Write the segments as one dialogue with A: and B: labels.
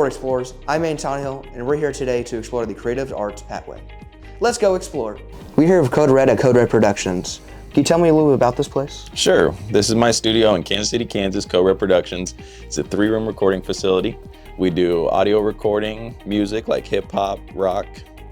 A: Ford Explorers. I'm Anton Hill, and we're here today to explore the creative arts pathway. Let's go explore. We're here with Code Red at Code Red Productions. Can you tell me a little bit about this place?
B: Sure. This is my studio in Kansas City, Kansas, Code Red Productions. It's a 3-room recording facility. We do audio recording, music like hip hop, rock,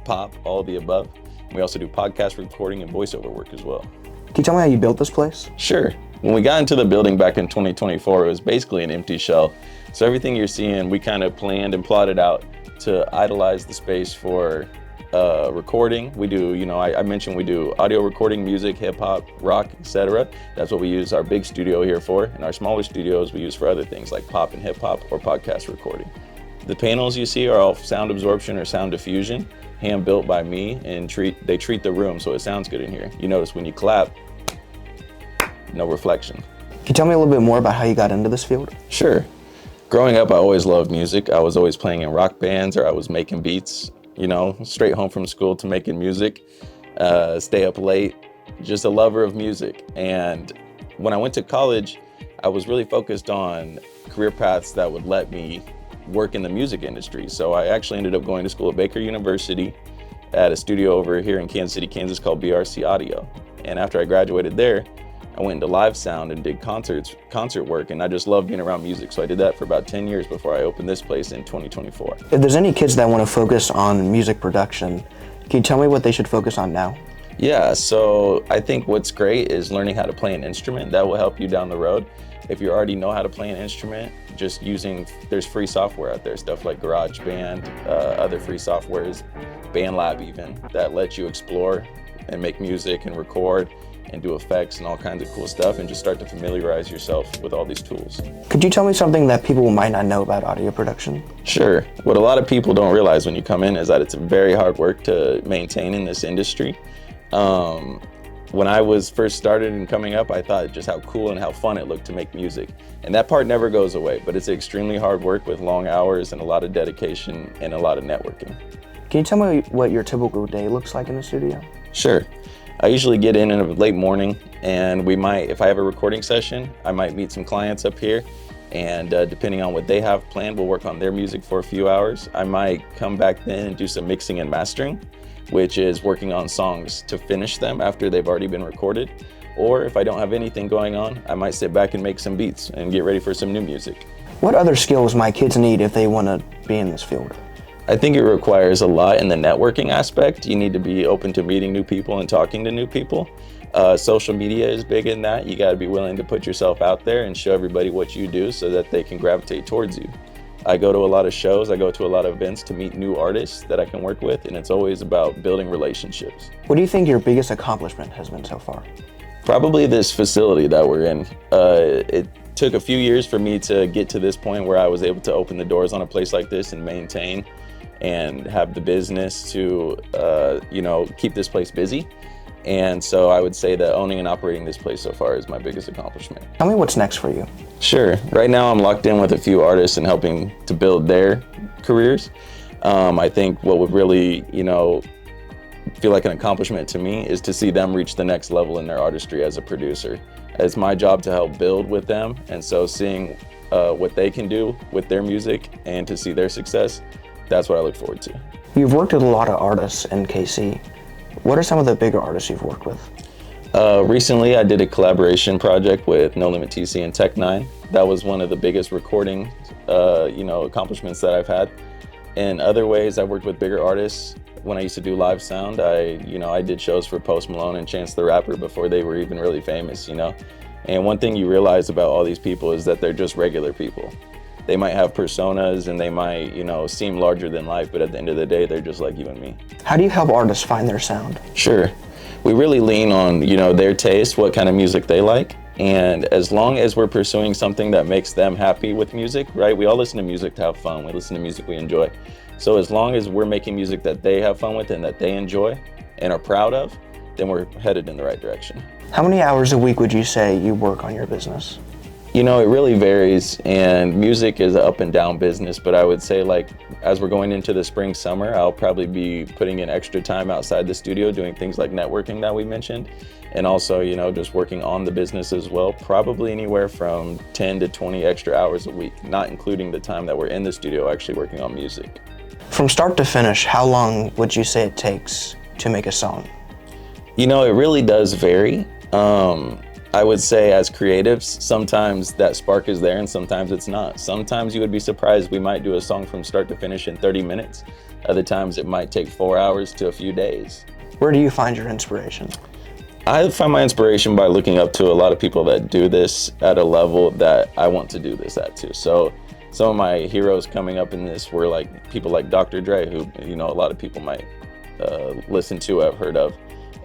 B: pop, all of the above. We also do podcast recording and voiceover work as well.
A: Can you tell me how you built this place?
B: Sure. When we got into the building back in 2024, it was basically an empty shell. So everything you're seeing, we kind of planned and plotted out to idolize the space for recording. We do, I mentioned we do audio recording, music, hip hop, rock, etc. That's what we use our big studio here for. And our smaller studios we use for other things like pop and hip hop or podcast recording. The panels you see are all sound absorption or sound diffusion, hand built by me, and they treat the room so it sounds good in here. You notice when you clap, no reflection.
A: Can you tell me a little bit more about how you got into this field?
B: Sure. Growing up, I always loved music. I was always playing in rock bands or I was making beats, straight home from school to making music, stay up late, just a lover of music. And when I went to college, I was really focused on career paths that would let me work in the music industry. So I actually ended up going to school at Baker University at a studio over here in Kansas City, Kansas called BRC Audio. And after I graduated there, I went into live sound and did concert work, and I just loved being around music. So I did that for about 10 years before I opened this place in 2024.
A: If there's any kids that want to focus on music production, can you tell me what they should focus on now?
B: Yeah, so I think what's great is learning how to play an instrument. That will help you down the road. If you already know how to play an instrument, just there's free software out there, stuff like GarageBand, other free softwares, BandLab even, that lets you explore and make music and record and do effects and all kinds of cool stuff, and just start to familiarize yourself with all these tools.
A: Could you tell me something that people might not know about audio production?
B: Sure. What a lot of people don't realize when you come in is that it's very hard work to maintain in this industry. When I was first started and coming up, I thought just how cool and how fun it looked to make music. And that part never goes away, but it's extremely hard work with long hours and a lot of dedication and a lot of networking.
A: Can you tell me what your typical day looks like in the studio?
B: Sure. I usually get in a late morning, and if I have a recording session, I might meet some clients up here, and depending on what they have planned, we'll work on their music for a few hours. I might come back then and do some mixing and mastering, which is working on songs to finish them after they've already been recorded. Or if I don't have anything going on, I might sit back and make some beats and get ready for some new music.
A: What other skills might kids need if they want to be in this field?
B: I think it requires a lot in the networking aspect. You need to be open to meeting new people and talking to new people. Social media is big in that. You got to be willing to put yourself out there and show everybody what you do so that they can gravitate towards you. I go to a lot of shows, I go to a lot of events to meet new artists that I can work with, and it's always about building relationships.
A: What do you think your biggest accomplishment has been so far?
B: Probably this facility that we're in. It took a few years for me to get to this point where I was able to open the doors on a place like this and maintain and have the business to, keep this place busy. And so I would say that owning and operating this place so far is my biggest accomplishment.
A: Tell me what's next for you.
B: Sure. Right now I'm locked in with a few artists and helping to build their careers. I think what would really, feel like an accomplishment to me is to see them reach the next level in their artistry as a producer. It's my job to help build with them. And so seeing what they can do with their music and to see their success, that's what I look forward to.
A: You've worked with a lot of artists in KC. What are some of the bigger artists you've worked with?
B: Recently, I did a collaboration project with No Limit TC and Tech-9. That was one of the biggest recording, accomplishments that I've had. In other ways, I worked with bigger artists. When I used to do live sound, I did shows for Post Malone and Chance the Rapper before they were even really famous, And one thing you realize about all these people is that they're just regular people. They might have personas and they might, seem larger than life, but at the end of the day, they're just like you and me.
A: How do you help artists find their sound?
B: Sure. We really lean on, their taste, what kind of music they like. And as long as we're pursuing something that makes them happy with music, right? We all listen to music to have fun. We listen to music we enjoy. So as long as we're making music that they have fun with and that they enjoy and are proud of, then we're headed in the right direction.
A: How many hours a week would you say you work on your business?
B: It really varies, and music is an up and down business, but I would say as we're going into the spring, summer, I'll probably be putting in extra time outside the studio doing things like networking that we mentioned. and also, you know, just working on the business as well, probably anywhere from 10 to 20 extra hours a week, not including the time that we're in the studio actually working on music.
A: From start to finish, how long would you say it takes to make a song?
B: You know, it really does vary. I would say as creatives, sometimes that spark is there and sometimes it's not. Sometimes you would be surprised we might do a song from start to finish in 30 minutes. Other times it might take 4 hours to a few days.
A: Where do you find your inspiration?
B: I find my inspiration by looking up to a lot of people that do this at a level that I want to do this at too. So some of my heroes coming up in this were like people like Dr. Dre, who, you know, a lot of people might listen to, have heard of.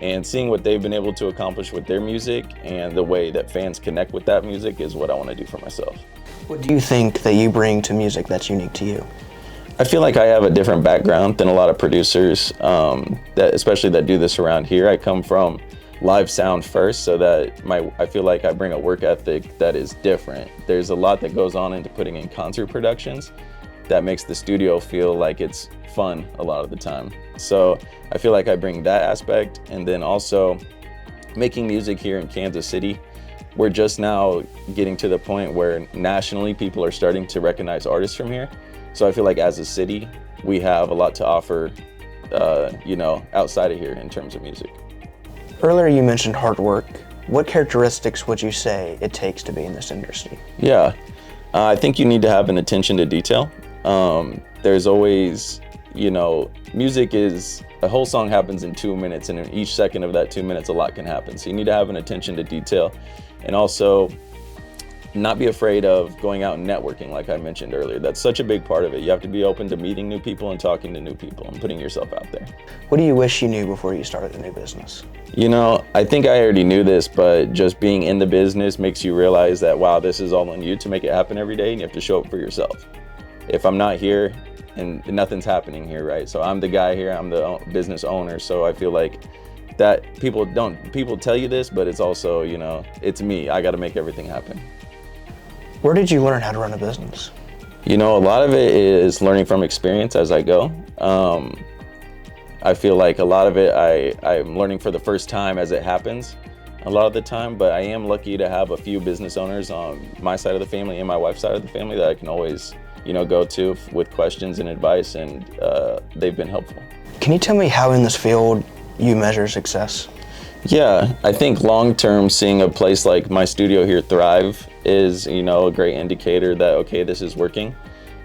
B: And seeing what they've been able to accomplish with their music and the way that fans connect with that music is what I want to do for myself.
A: What do you think that you bring to music that's unique to you?
B: I feel like I have a different background than a lot of producers, especially that do this around here. I come from live sound first, so that I feel like I bring a work ethic that is different. There's a lot that goes on into putting in concert productions that makes the studio feel like it's fun a lot of the time. So I feel like I bring that aspect, and then also making music here in Kansas City. We're just now getting to the point where nationally people are starting to recognize artists from here. So I feel like as a city, we have a lot to offer, you know, outside of here in terms of music.
A: Earlier you mentioned hard work. What characteristics would you say it takes to be in this industry?
B: Yeah, I think you need to have an attention to detail. There's always, you know, music is, a whole song happens in 2 minutes, and in each second of that 2 minutes, a lot can happen. So you need to have an attention to detail, and also not be afraid of going out and networking, like I mentioned earlier. That's such a big part of it. You have to be open to meeting new people and talking to new people and putting yourself out there.
A: What do you wish you knew before you started a new business?
B: You know, I think I already knew this, but just being in the business makes you realize that, wow, this is all on you to make it happen every day, and you have to show up for yourself. If I'm not here, and nothing's happening here, right? So I'm the guy here, I'm the business owner, so I feel like that people tell you this, but it's also, you know, it's me. I gotta make everything happen.
A: Where did you learn how to run a business?
B: You know, a lot of it is learning from experience as I go. I feel like a lot of it I'm learning for the first time as it happens a lot of the time, but I am lucky to have a few business owners on my side of the family and my wife's side of the family that I can always, you know, go to with questions and advice, and they've been helpful.
A: Can you tell me how in this field you measure success?
B: Yeah, I think long-term, seeing a place like my studio here thrive is, you know, a great indicator that, okay, this is working.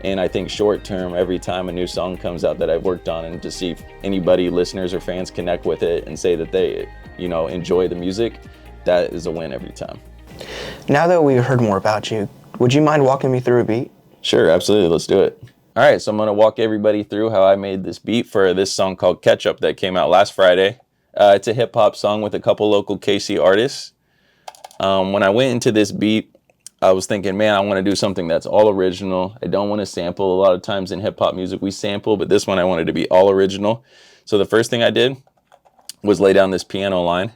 B: And I think short-term, every time a new song comes out that I've worked on, and to see anybody, listeners or fans, connect with it and say that they, you know, enjoy the music, that is a win every time.
A: Now that we've heard more about you, would you mind walking me through a beat?
B: Sure, absolutely, let's do it. All right, so I'm gonna walk everybody through how I made this beat for this song called Ketchup that came out last Friday. It's a hip hop song with a couple local KC artists. When I went into this beat, I was thinking, man, I want to do something that's all original. I don't want to sample. A lot of times in hip hop music we sample, but this one I wanted to be all original. So the first thing I did was lay down this piano line.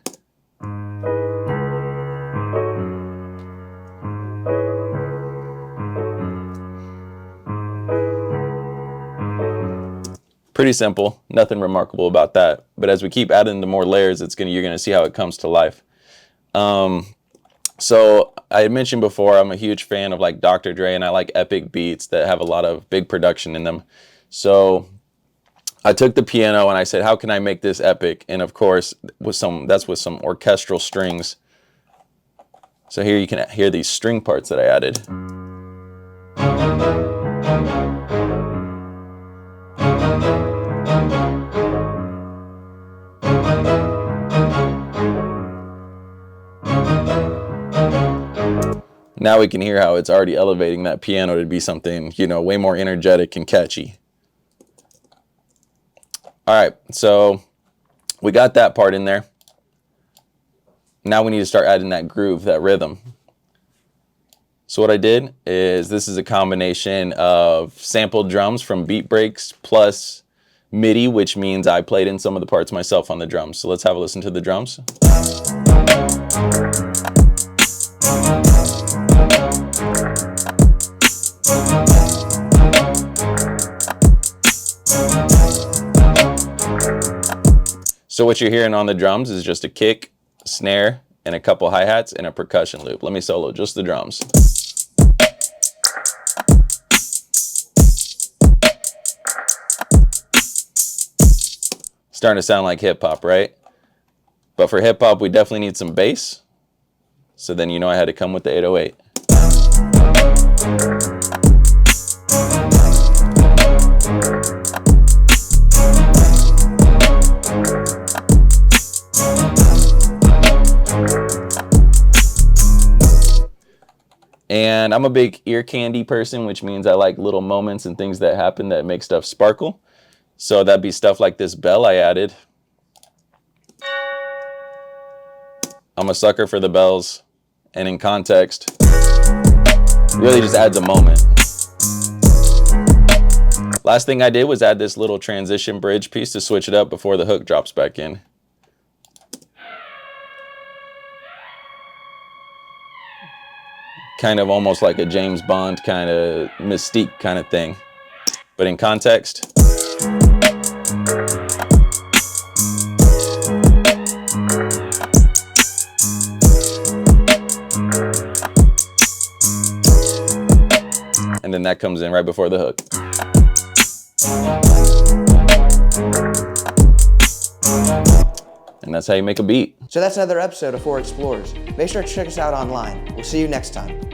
B: Pretty simple, nothing remarkable about that. But as we keep adding the more layers, you're gonna see how it comes to life. So I had mentioned before, I'm a huge fan of like Dr. Dre, and I like epic beats that have a lot of big production in them. So I took the piano and I said, how can I make this epic? And of course, that's with some orchestral strings. So here you can hear these string parts that I added. Now we can hear how it's already elevating that piano to be something, you know, way more energetic and catchy. All right, so we got that part in there. Now we need to start adding that groove, that rhythm. So what I did is, this is a combination of sampled drums from Beat Breaks plus MIDI, which means I played in some of the parts myself on the drums. So let's have a listen to the drums. So what you're hearing on the drums is just a kick, snare, and a couple hi-hats and a percussion loop. Let me solo just the drums. Starting to sound like hip hop, right? But for hip hop, we definitely need some bass. So then you know I had to come with the 808. And I'm a big ear candy person, which means I like little moments and things that happen that make stuff sparkle. So that'd be stuff like this bell I added. I'm a sucker for the bells, and in context, really just adds a moment. Last thing I did was add this little transition bridge piece to switch it up before the hook drops back in. Kind of almost like a James Bond kind of mystique kind of thing, but in context. And then that comes in right before the hook. And that's how you make a beat.
A: So that's another episode of 4 Explorers. Make sure to check us out online. We'll see you next time.